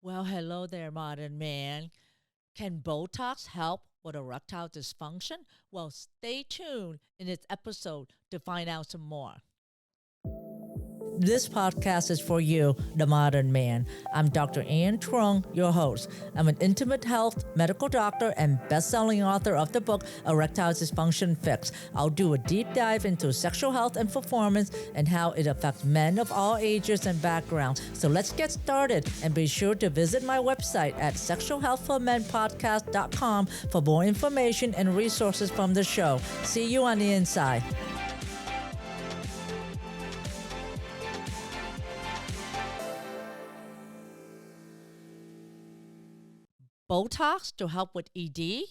Well, hello there, modern man. Can Botox help with erectile dysfunction? Well, stay tuned in this episode to find out some more. This podcast is for you, the modern man. I'm Dr. Ann Trung, your host. I'm an intimate health medical doctor and best-selling author of the book Erectile Dysfunction Fix. I'll do a deep dive into sexual health and performance and how it affects men of all ages and backgrounds. So let's get started, and be sure to visit my website at sexualhealthformenpodcast.com for more information and resources from the show. See you on the inside. Botox to help with ED?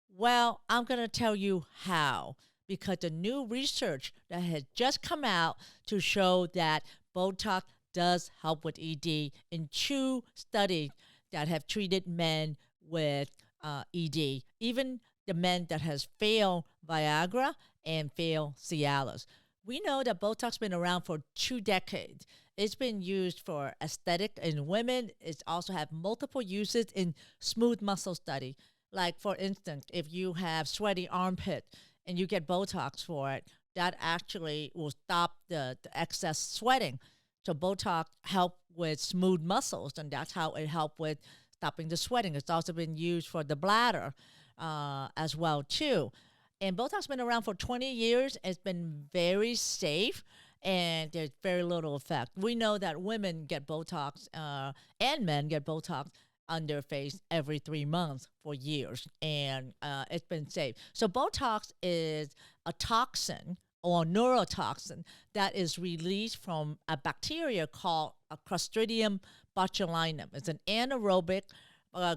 Well, I'm going to tell you how, because the new research that has just come out to show that Botox does help with ED in two studies that have treated men with ED, even the men that has failed Viagra and failed Cialis. We know that Botox been around for 2 decades. It's been used for aesthetic in women. It's also have multiple uses in smooth muscle study. Like, for instance, if you have sweaty armpit and you get Botox for it, that actually will stop the excess sweating. So Botox help with smooth muscles, and that's how it helped with stopping the sweating. It's also been used for the bladder as well too. And Botox been around for 20 years. It's been very safe, and there's very little effect. We know that women get Botox and men get Botox on their face every 3 months for years, and it's been safe. So Botox is a toxin or neurotoxin that is released from a bacteria called a Clostridium botulinum. It's an anaerobic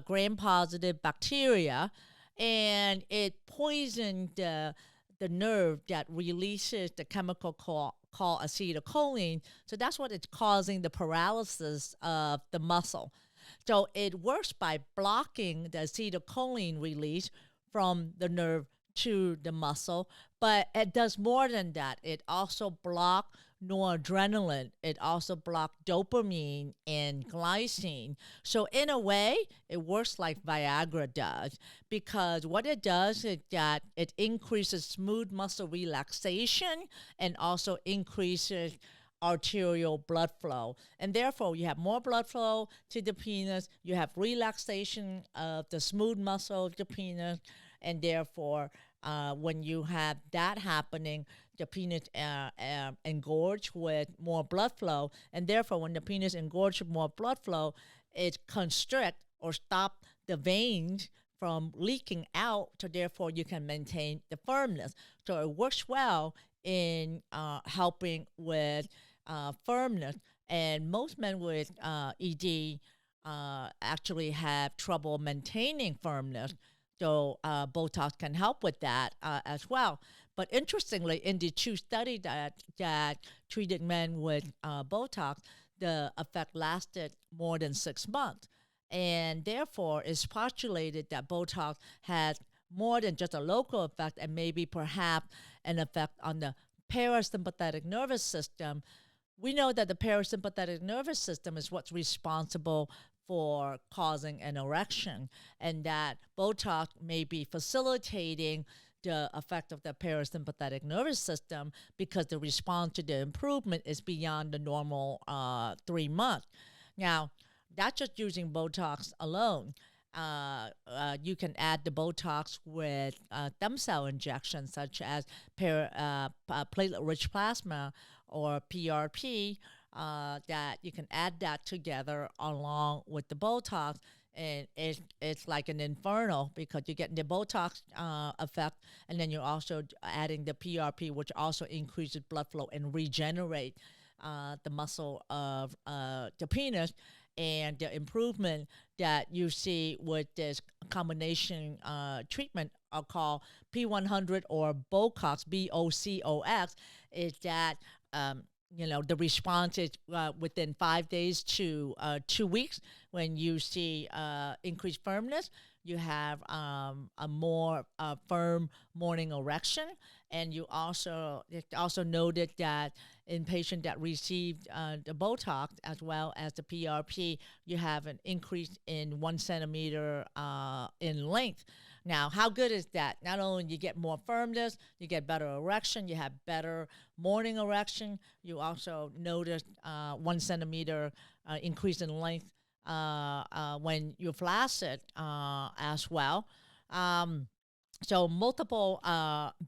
gram-positive bacteria, and it poisoned the nerve that releases the chemical called acetylcholine. So that's what it's causing the paralysis of the muscle. So it works by blocking the acetylcholine release from the nerve to the muscle, but it does more than that. It also blocks noradrenaline. It also blocks dopamine and glycine. So in a way, it works like Viagra does, because what it does is that it increases smooth muscle relaxation and also increases arterial blood flow. And therefore, you have more blood flow to the penis, you have relaxation of the smooth muscle of the penis, and therefore, when you have that happening, the penis engorge with more blood flow, and therefore, when the penis engorge with more blood flow, it constrict or stop the veins from leaking out, so therefore you can maintain the firmness. So it works well in helping with firmness, and most men with ED actually have trouble maintaining firmness. So Botox can help with that as well. But interestingly, in the two studies that treated men with Botox, the effect lasted more than 6 months. And therefore, it's postulated that Botox has more than just a local effect, and maybe perhaps an effect on the parasympathetic nervous system. We know that the parasympathetic nervous system is what's responsible for causing an erection, and that Botox may be facilitating the effect of the parasympathetic nervous system, because the response to the improvement is beyond the normal 3 months. Now, that's just using Botox alone. You can add the Botox with stem cell injections, such as platelet-rich plasma or PRP, that you can add that together along with the Botox, and it's like an inferno, because you're getting the Botox effect, and then you're also adding the PRP, which also increases blood flow and regenerate the muscle of the penis. And the improvement that you see with this combination treatment are called P100 or Bocox, BOCOX, is that the response is within 5 days to 2 weeks. When you see increased firmness, you have a more firm morning erection, And it also noted that in patients that received the Botox as well as the PRP, you have an increase in 1 centimeter in length. Now, how good is that? Not only you get more firmness, you get better erection, you have better morning erection. You also notice 1 centimeter increase in length when you flaccid as well. Um, so multiple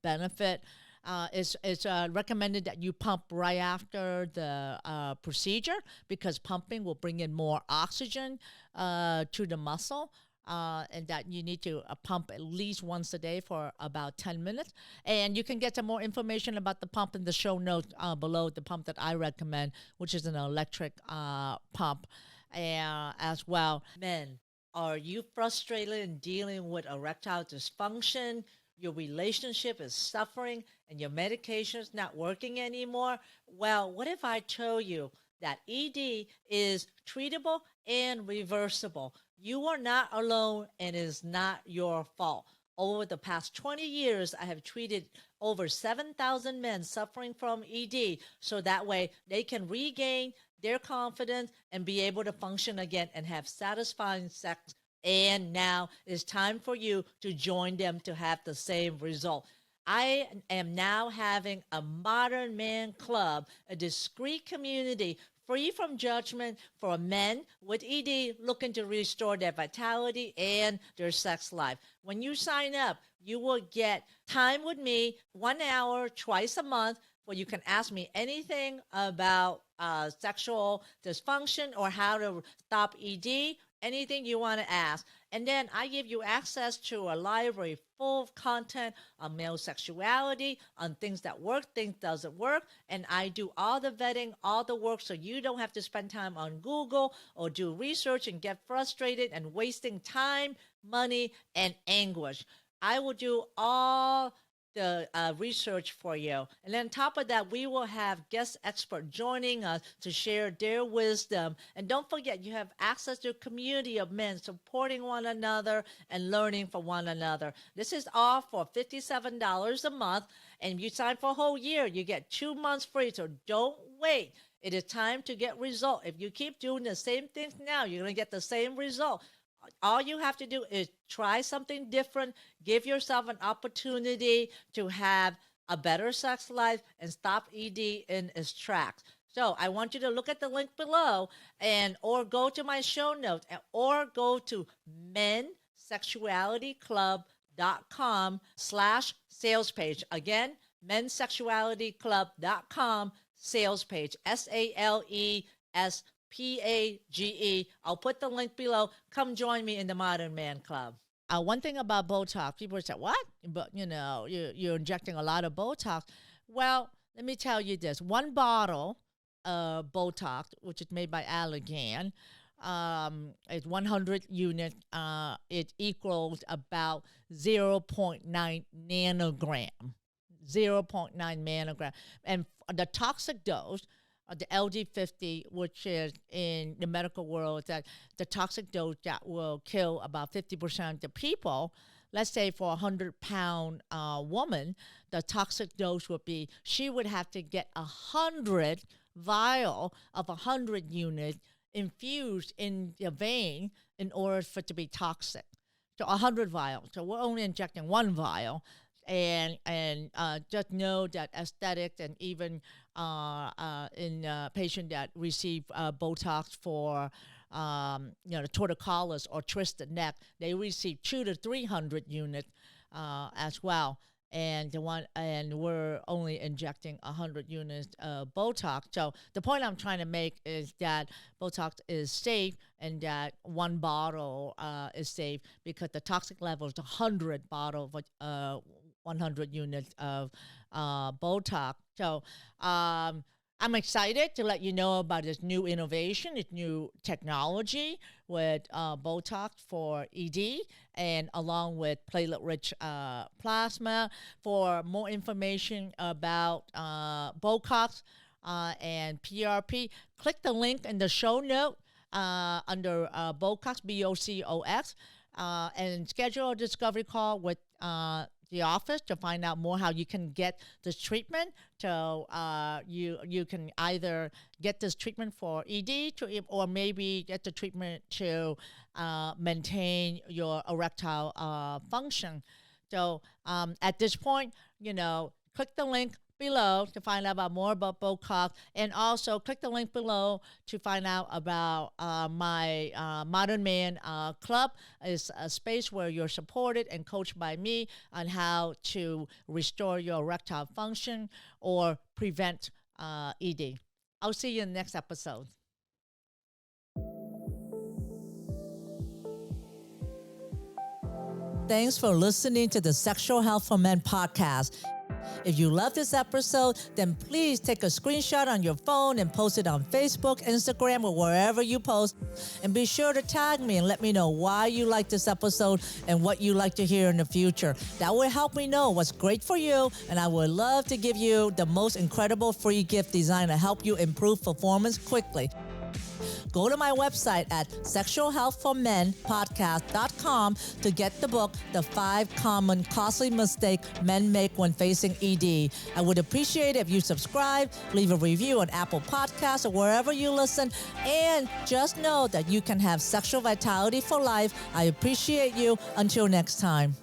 benefit. It's recommended that you pump right after the procedure because pumping will bring in more oxygen to the muscle. And that you need to pump at least once a day for about 10 minutes. And you can get some more information about the pump in the show notes below, the pump that I recommend, which is an electric pump as well. Men, are you frustrated in dealing with erectile dysfunction? Your relationship is suffering and your medication is not working anymore? Well, what if I told you that ED is treatable and reversible? You are not alone and it is not your fault. Over the past 20 years, I have treated over 7,000 men suffering from ED so that way they can regain their confidence and be able to function again and have satisfying sex. And now it's time for you to join them to have the same result. I am now having a modern man club, a discreet community free from judgment for men with ED looking to restore their vitality and their sex life. When you sign up, you will get time with me, 1 hour twice a month, where you can ask me anything about sexual dysfunction or how to stop ED, anything you want to ask. And then I give you access to a library full of content on male sexuality, on things that work, things doesn't work. And I do all the vetting, all the work, so you don't have to spend time on Google or do research and get frustrated and wasting time, money, and anguish. I will do all the research for you. And then on top of that, we will have guest experts joining us to share their wisdom. And don't forget, you have access to a community of men supporting one another and learning from one another. This is all for $57 a month. And if you sign for a whole year, you get 2 months free. So don't wait. It is time to get result. If you keep doing the same things now, you're going to get the same result. All you have to do is try something different, give yourself an opportunity to have a better sex life and stop ED in its tracks. So I want you to look at the link below or go to my show notes or go to mensexualityclub.com/sales page. Again, mensexualityclub.com sales page, SALESPAGE. I'll put the link below. Come join me in the Modern Man Club. One thing about Botox, people say, what? But, you're injecting a lot of Botox. Well, let me tell you this. One bottle of Botox, which is made by Allergan, is 100 units. It equals about 0.9 nanogram. 0.9 nanogram. And the toxic dose, the LD50, which is in the medical world, that the toxic dose that will kill about 50% of the people. Let's say for a 100-pound woman, the toxic dose would be she would have to get 100 vial of 100 units infused in the vein in order for it to be toxic. So 100 vials. So we're only injecting one vial. And just know that aesthetics and even in patients that receive Botox for the torticollis or twisted neck, they receive 200 to 300 units as well. And we're only injecting 100 units of Botox. So the point I'm trying to make is that Botox is safe and that one bottle is safe because the toxic level is 100 bottles of 100 units of Botox. So I'm excited to let you know about this new innovation, this new technology with Botox for ED and along with platelet-rich plasma. For more information about Botox and PRP, click the link in the show note under Botox, BOCOX, and schedule a discovery call with the office to find out more how you can get this treatment. So you can either get this treatment for ED or maybe get the treatment to maintain your erectile function. So at this point, click the link below to find out more about Botox, and also click the link below to find out about my Modern Man Club. It's a space where you're supported and coached by me on how to restore your erectile function or prevent ED. I'll see you in the next episode. Thanks for listening to the Sexual Health for Men podcast. If you love this episode, then please take a screenshot on your phone and post it on Facebook, Instagram, or wherever you post. And be sure to tag me and let me know why you like this episode and what you like to hear in the future. That will help me know what's great for you, and I would love to give you the most incredible free gift designed to help you improve performance quickly. Go to my website at sexualhealthformenpodcast.com to get the book, The 5 Common Costly Mistakes Men Make When Facing ED. I would appreciate it if you subscribe, leave a review on Apple Podcasts or wherever you listen, and just know that you can have sexual vitality for life. I appreciate you. Until next time.